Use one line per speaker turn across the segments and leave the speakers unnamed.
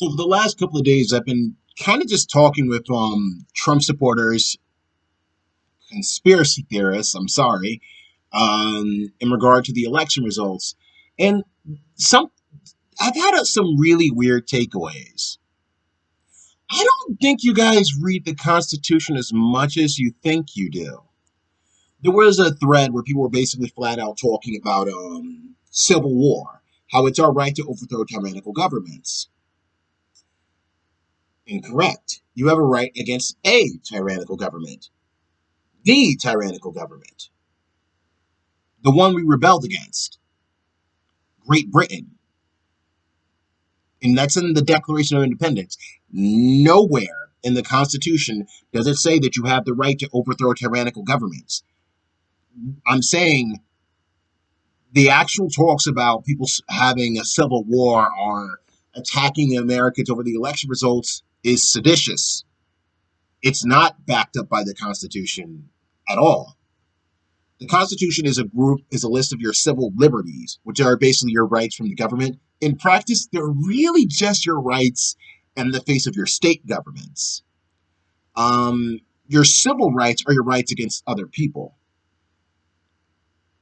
So for the last couple of days, I've been kind of just talking with Trump supporters, conspiracy theorists. I'm sorry, in regard to the election results, and some I've had some really weird takeaways. I don't think you guys read the Constitution as much as you think you do. There was a thread where people were basically flat out talking about civil war, how it's our right to overthrow tyrannical governments. Incorrect. You have a right against a tyrannical government, the tyrannical government, the one we rebelled against, Great Britain. And that's in the Declaration of Independence. Nowhere in the Constitution does it say that you have the right to overthrow tyrannical governments. I'm saying the actual talks about people having a civil war or attacking Americans over the election results is seditious. It's not backed up by the Constitution at all. The Constitution is a list of your civil liberties, which are basically your rights from the government. In practice, they're really just your rights in the face of your state governments. Your civil rights are your rights against other people.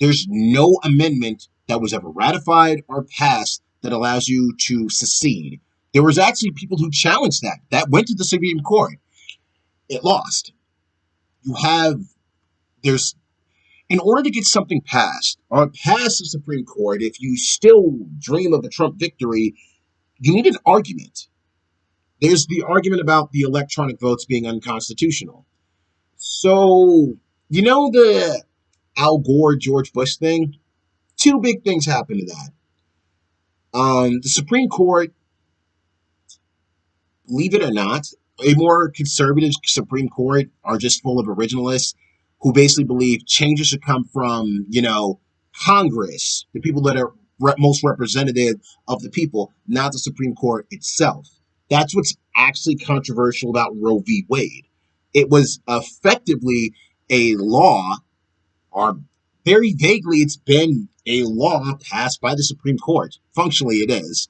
There's no amendment that was ever ratified or passed that allows you to secede. There was actually people who challenged that. That went to the Supreme Court. It lost. You have there's In order to get something passed or pass the Supreme Court, if you still dream of a Trump victory, you need an argument. There's the argument about the electronic votes being unconstitutional. So, the Al Gore, George Bush thing? Two big things happened to that. The Supreme Court, believe it or not, a more conservative Supreme Court are just full of originalists who basically believe changes should come from, Congress, the people that are most representative of the people, not the Supreme Court itself. That's what's actually controversial about Roe v. Wade. It was effectively a law, or very vaguely, it's been a law passed by the Supreme Court. Functionally, it is.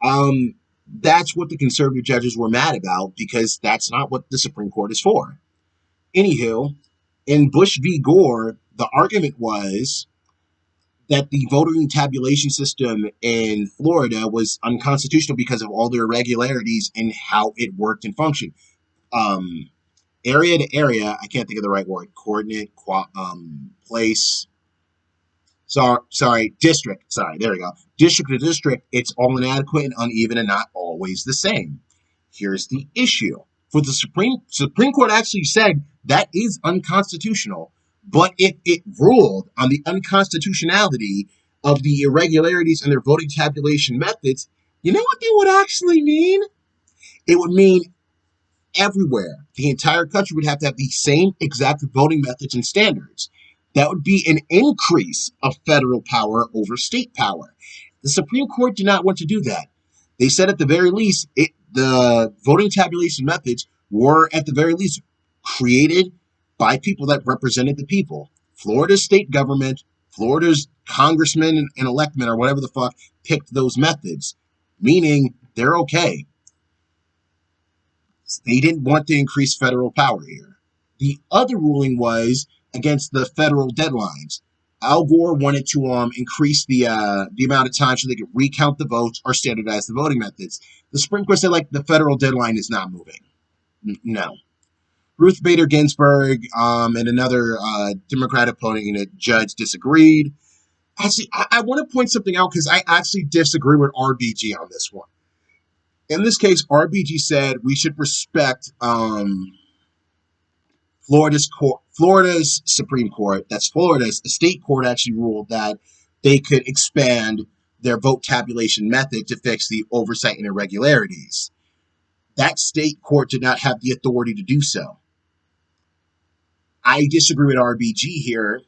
Um, that's what the conservative judges were mad about because that's not what the Supreme Court is for. Anywho, in Bush v. Gore, the argument was that the voting tabulation system in Florida was unconstitutional because of all the irregularities in how it worked and functioned. Um, Area to area, I can't think of the right word, coordinate, place, district. Sorry, there we go. District to district, it's all inadequate and uneven and not always the same. Here's the issue. For the Supreme Court actually said that is unconstitutional, but if it ruled on the unconstitutionality of the irregularities in their voting tabulation methods, you know what they would actually mean? It would mean everywhere, the entire country would have to have the same exact voting methods and standards. That would be an increase of federal power over state power. The Supreme Court did not want to do that. They said at the very least, the voting tabulation methods were at the very least created by people that represented the people. Florida's state government, Florida's congressmen and electmen or whatever the fuck picked those methods, meaning they're okay. They didn't want to increase federal power here. The other ruling was against the federal deadlines. Al Gore wanted to increase the amount of time so they could recount the votes or standardize the voting methods. The Supreme Court said the federal deadline is not moving. No. Ruth Bader Ginsburg and another Democrat opponent judge disagreed. Actually, I want to point something out because I actually disagree with RBG on this one. In this case, RBG said we should respect Florida's Supreme Court. That's Florida's state court actually ruled that they could expand their vote tabulation method to fix the oversight and irregularities. That state court did not have the authority to do so. I disagree with RBG here.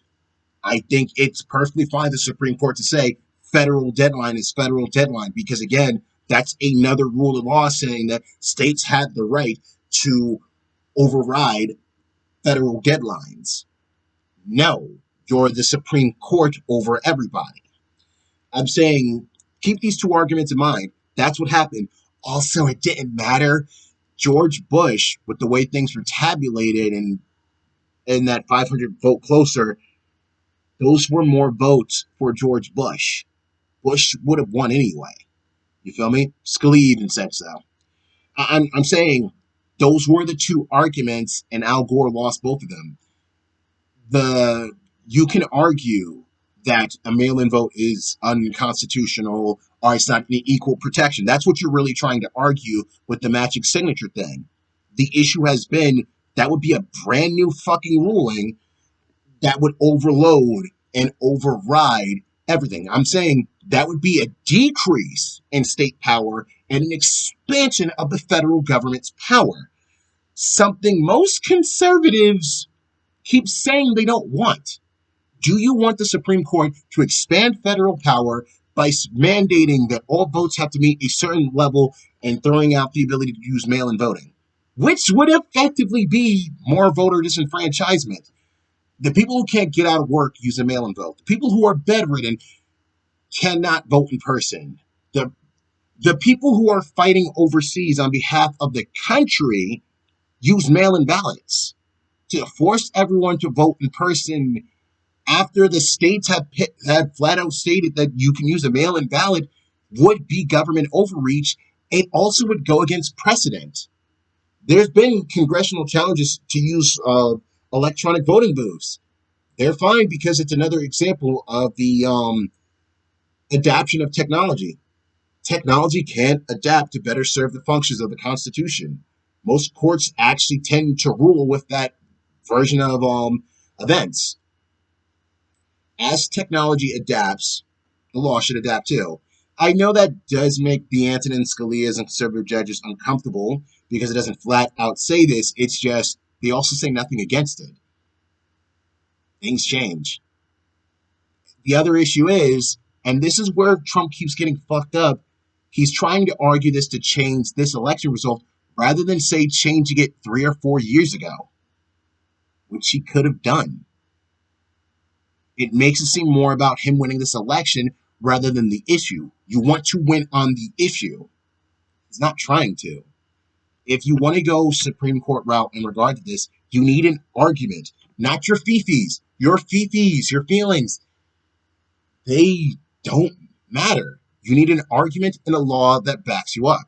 I think it's perfectly fine for the Supreme Court to say federal deadline is federal deadline because, again, that's another rule of law saying that states have the right to override federal deadlines. No, you're the Supreme Court over everybody. I'm saying keep these two arguments in mind. That's what happened. Also, it didn't matter. George Bush, with the way things were tabulated and in that 500 vote closer, those were more votes for George Bush. Bush would have won anyway. You feel me? Scalia even said so. I'm saying those were the two arguments, and Al Gore lost both of them. The You can argue that a mail-in vote is unconstitutional or it's not an equal protection. That's what you're really trying to argue with the matching signature thing. The issue has been that would be a brand new fucking ruling that would overload and override everything. I'm saying that would be a decrease in state power and an expansion of the federal government's power. Something most conservatives keep saying they don't want. Do you want the Supreme Court to expand federal power by mandating that all votes have to meet a certain level and throwing out the ability to use mail in voting, which would effectively be more voter disenfranchisement? The people who can't get out of work use a mail in vote. The people who are bedridden cannot vote in person. The, the people who are fighting overseas on behalf of the country use mail in ballots. To force everyone to vote in person after the states have flat out stated that you can use a mail-in ballot would be government overreach. It also would go against precedent. There's been congressional challenges to use electronic voting booths. They're fine because it's another example of the adaptation of technology. Technology can adapt to better serve the functions of the Constitution. Most courts actually tend to rule with that version of events. As technology adapts, the law should adapt too. I know that does make the Antonin Scalia's and conservative judges uncomfortable because it doesn't flat out say this. It's just they also say nothing against it. Things change. The other issue is, and this is where Trump keeps getting fucked up, he's trying to argue this to change this election result rather than say changing it 3 or 4 years ago, which he could have done. It makes it seem more about him winning this election rather than the issue. You want to win on the issue. He's not trying to. If you want to go Supreme Court route in regard to this, you need an argument, not your fifis. Your fifis, your feelings, they don't matter. You need an argument and a law that backs you up.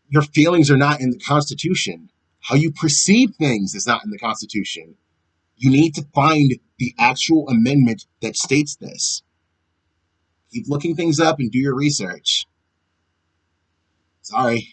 Your feelings are not in the Constitution. How you perceive things is not in the Constitution. You need to find the actual amendment that states this. Keep looking things up and do your research. Sorry.